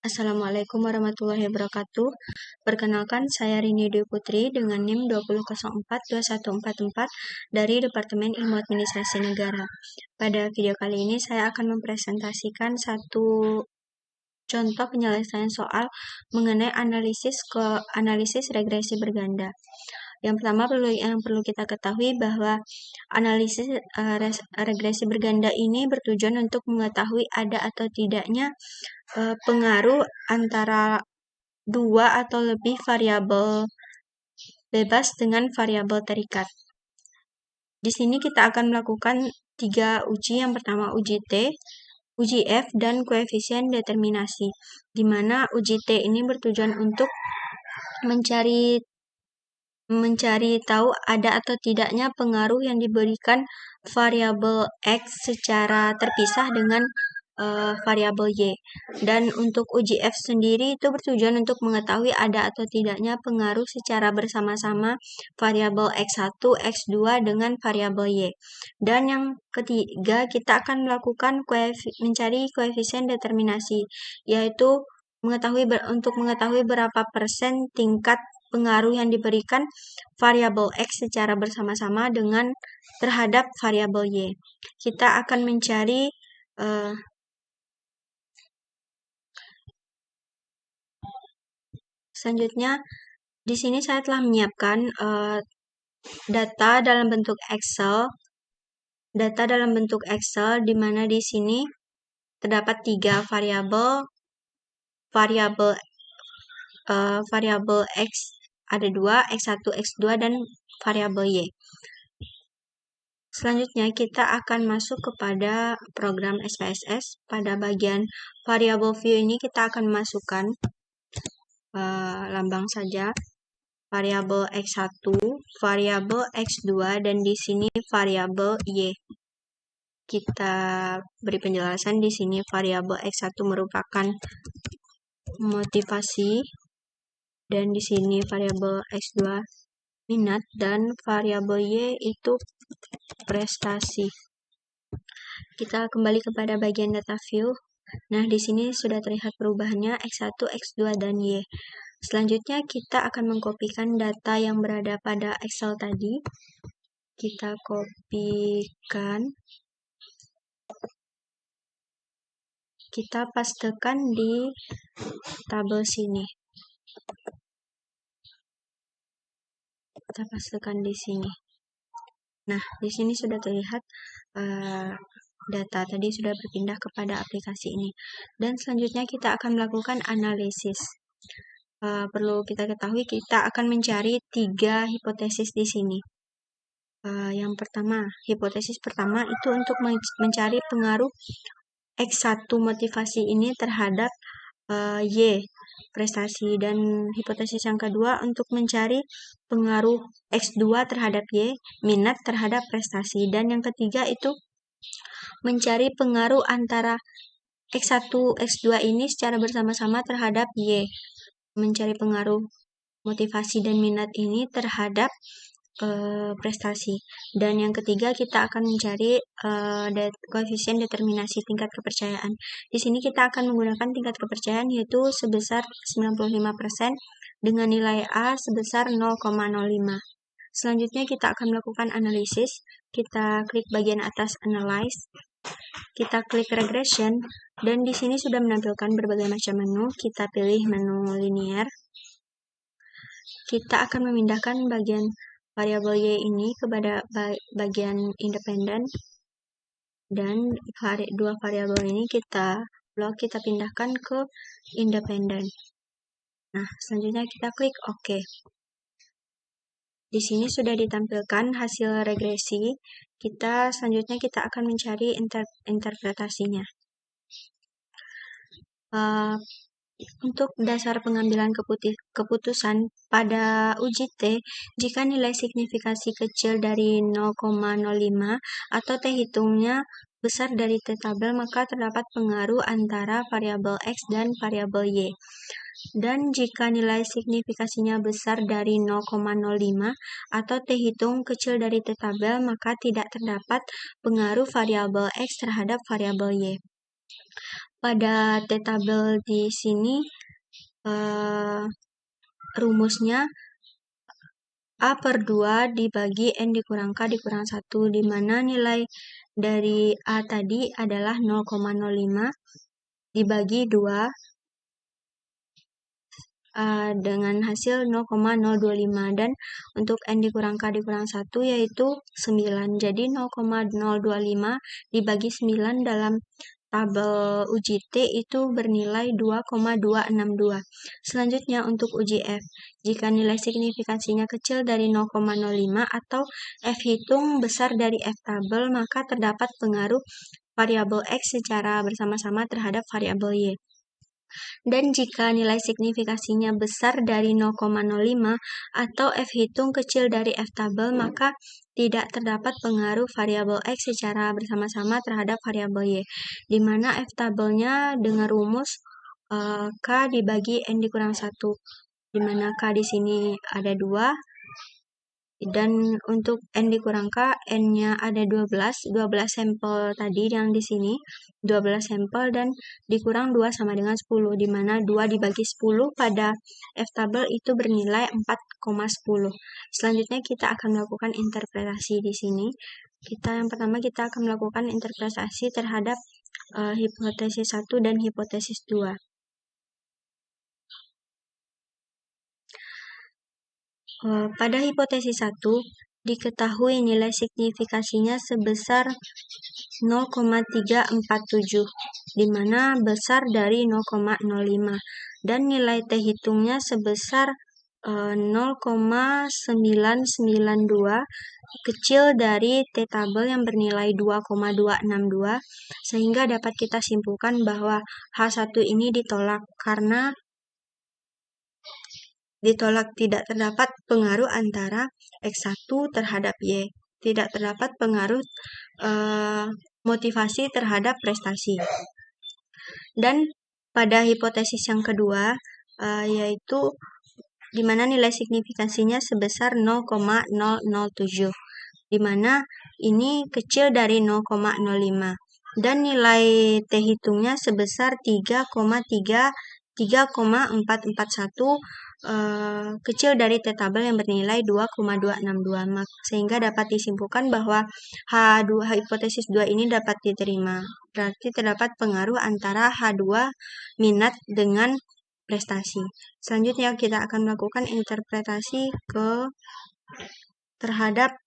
Assalamualaikum warahmatullahi wabarakatuh. Perkenalkan, saya Rini Dwi Putri dengan NIM 20042144 dari Departemen Ilmu Administrasi Negara. Pada video kali ini saya akan mempresentasikan satu contoh penyelesaian soal mengenai analisis regresi berganda. Yang pertama yang perlu kita ketahui bahwa analisis regresi berganda ini bertujuan untuk mengetahui ada atau tidaknya pengaruh antara dua atau lebih variabel bebas dengan variabel terikat. Di sini kita akan melakukan 3 uji. Yang pertama uji T, uji F, dan koefisien determinasi, di mana uji T ini bertujuan untuk mencari tahu ada atau tidaknya pengaruh yang diberikan variabel X secara terpisah dengan variabel Y. Dan untuk uji F sendiri itu bertujuan untuk mengetahui ada atau tidaknya pengaruh secara bersama-sama variabel X1, X2 dengan variabel Y. Dan yang ketiga, kita akan melakukan mencari koefisien determinasi, yaitu untuk mengetahui berapa persen tingkat pengaruh yang diberikan variabel X secara bersama-sama dengan terhadap variabel Y. Kita akan mencari selanjutnya, di sini saya telah menyiapkan data dalam bentuk Excel, di mana di sini terdapat 3 variabel X ada 2, X1, X2, dan variabel Y. Selanjutnya kita akan masuk kepada program SPSS. Pada bagian variable view ini kita akan masukkan lambang saja variabel X1, variabel X2, dan di sini variabel Y. Kita beri penjelasan di sini variabel X1 merupakan motivasi, dan di sini variabel X2 minat, dan variabel Y itu prestasi. Kita kembali kepada bagian data view. Nah, di sini sudah terlihat perubahannya X1, X2, dan Y. Selanjutnya kita akan mengkopikan data yang berada pada Excel tadi. Kita kopikan. Kita pastekan di tabel sini. Kita pastekan di sini. Nah, di sini sudah terlihat data tadi sudah berpindah kepada aplikasi ini. Dan selanjutnya kita akan melakukan analisis. Perlu kita ketahui, kita akan mencari 3 hipotesis di sini. Yang pertama, hipotesis pertama itu untuk mencari pengaruh X1 motivasi ini terhadap Y prestasi, dan hipotesis yang kedua untuk mencari pengaruh X2 terhadap Y minat terhadap prestasi, dan yang ketiga itu mencari pengaruh antara X1, X2 ini secara bersama-sama terhadap Y, mencari pengaruh motivasi dan minat ini terhadap prestasi. Dan yang ketiga kita akan mencari koefisien determinasi tingkat kepercayaan. Di sini kita akan menggunakan tingkat kepercayaan yaitu sebesar 95% dengan nilai A sebesar 0,05. Selanjutnya kita akan melakukan analisis. Kita klik bagian atas Analyze. Kita klik Regression, dan di sini sudah menampilkan berbagai macam menu. Kita pilih menu linear. Kita akan memindahkan bagian variabel Y ini kepada bagian independen, dan 2 variabel ini kita pindahkan ke independen. Nah, selanjutnya kita klik OK. Di sini sudah ditampilkan hasil regresi. Selanjutnya kita akan mencari interpretasinya. Untuk dasar pengambilan keputusan pada uji T, jika nilai signifikasi kecil dari 0,05 atau T hitungnya besar dari T tabel, maka terdapat pengaruh antara variabel X dan variabel Y. Dan jika nilai signifikasinya besar dari 0,05 atau T hitung kecil dari T tabel, maka tidak terdapat pengaruh variabel X terhadap variabel Y. pada T-tabel di sini rumusnya A per 2 dibagi N dikurang K dikurang 1, di mana nilai dari A tadi adalah 0,05 dibagi 2 dengan hasil 0,025, dan untuk N dikurang K dikurang 1 yaitu 9. Jadi 0,025 dibagi 9 dalam tabel uji T itu bernilai 2,262. Selanjutnya untuk uji F, jika nilai signifikasinya kecil dari 0,05 atau F hitung besar dari F tabel, maka terdapat pengaruh variabel X secara bersama-sama terhadap variabel Y. Dan jika nilai signifikasinya besar dari 0,05 atau F hitung kecil dari F tabel, maka tidak terdapat pengaruh variabel X secara bersama-sama terhadap variabel Y, di mana F tabelnya dengan rumus K dibagi N dikurang 1, di mana K di sini ada 2, dan untuk N dikurang K, N-nya ada 12 sampel tadi yang di sini, 12 sampel, dan dikurang 2 sama dengan 10, di mana 2 dibagi 10 pada F tabel itu bernilai 4,10. Selanjutnya kita akan melakukan interpretasi di sini. Yang pertama kita akan melakukan interpretasi terhadap hipotesis 1 dan hipotesis 2. Pada hipotesis 1, diketahui nilai signifikasinya sebesar 0,347, di mana besar dari 0,05, dan nilai T hitungnya sebesar 0,992, kecil dari T tabel yang bernilai 2,262, sehingga dapat kita simpulkan bahwa H1 ini ditolak karena tidak terdapat pengaruh antara X1 terhadap Y. Tidak terdapat pengaruh motivasi terhadap prestasi. Dan pada hipotesis yang kedua, yaitu di mana nilai signifikasinya sebesar 0,007, di mana ini kecil dari 0,05, dan nilai T hitungnya sebesar 3,441, kecil dari T tabel yang bernilai 2,262, sehingga dapat disimpulkan bahwa hipotesis 2 ini dapat diterima. Berarti terdapat pengaruh antara H2 minat dengan prestasi. Selanjutnya kita akan melakukan interpretasi terhadap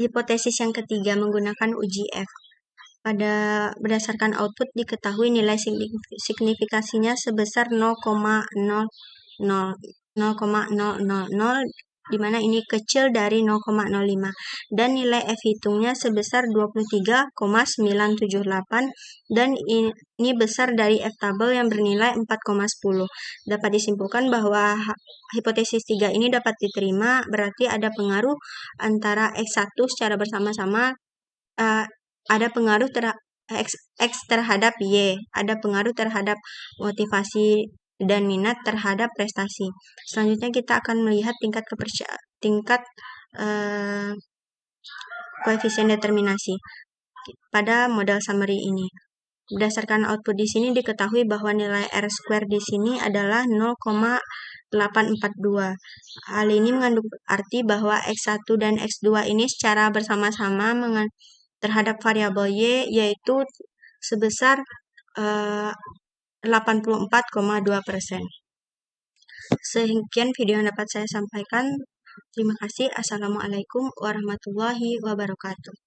hipotesis yang ketiga menggunakan uji F. Berdasarkan output diketahui nilai signifikasinya sebesar 0,000, di mana ini kecil dari 0,05, dan nilai F hitungnya sebesar 23,978, dan ini besar dari F tabel yang bernilai 4,10. Dapat disimpulkan bahwa hipotesis 3 ini dapat diterima, berarti ada pengaruh antara X1 secara bersama-sama, ada pengaruh X terhadap Y, ada pengaruh terhadap motivasi dan minat terhadap prestasi. Selanjutnya kita akan melihat tingkat koefisien determinasi pada model summary ini. Berdasarkan output di sini diketahui bahwa nilai R² di sini adalah 0,842. Hal ini mengandung arti bahwa X1 dan X2 ini secara bersama-sama terhadap variabel Y yaitu sebesar 84,2%. Sekian video yang dapat saya sampaikan. Terima kasih. Assalamualaikum warahmatullahi wabarakatuh.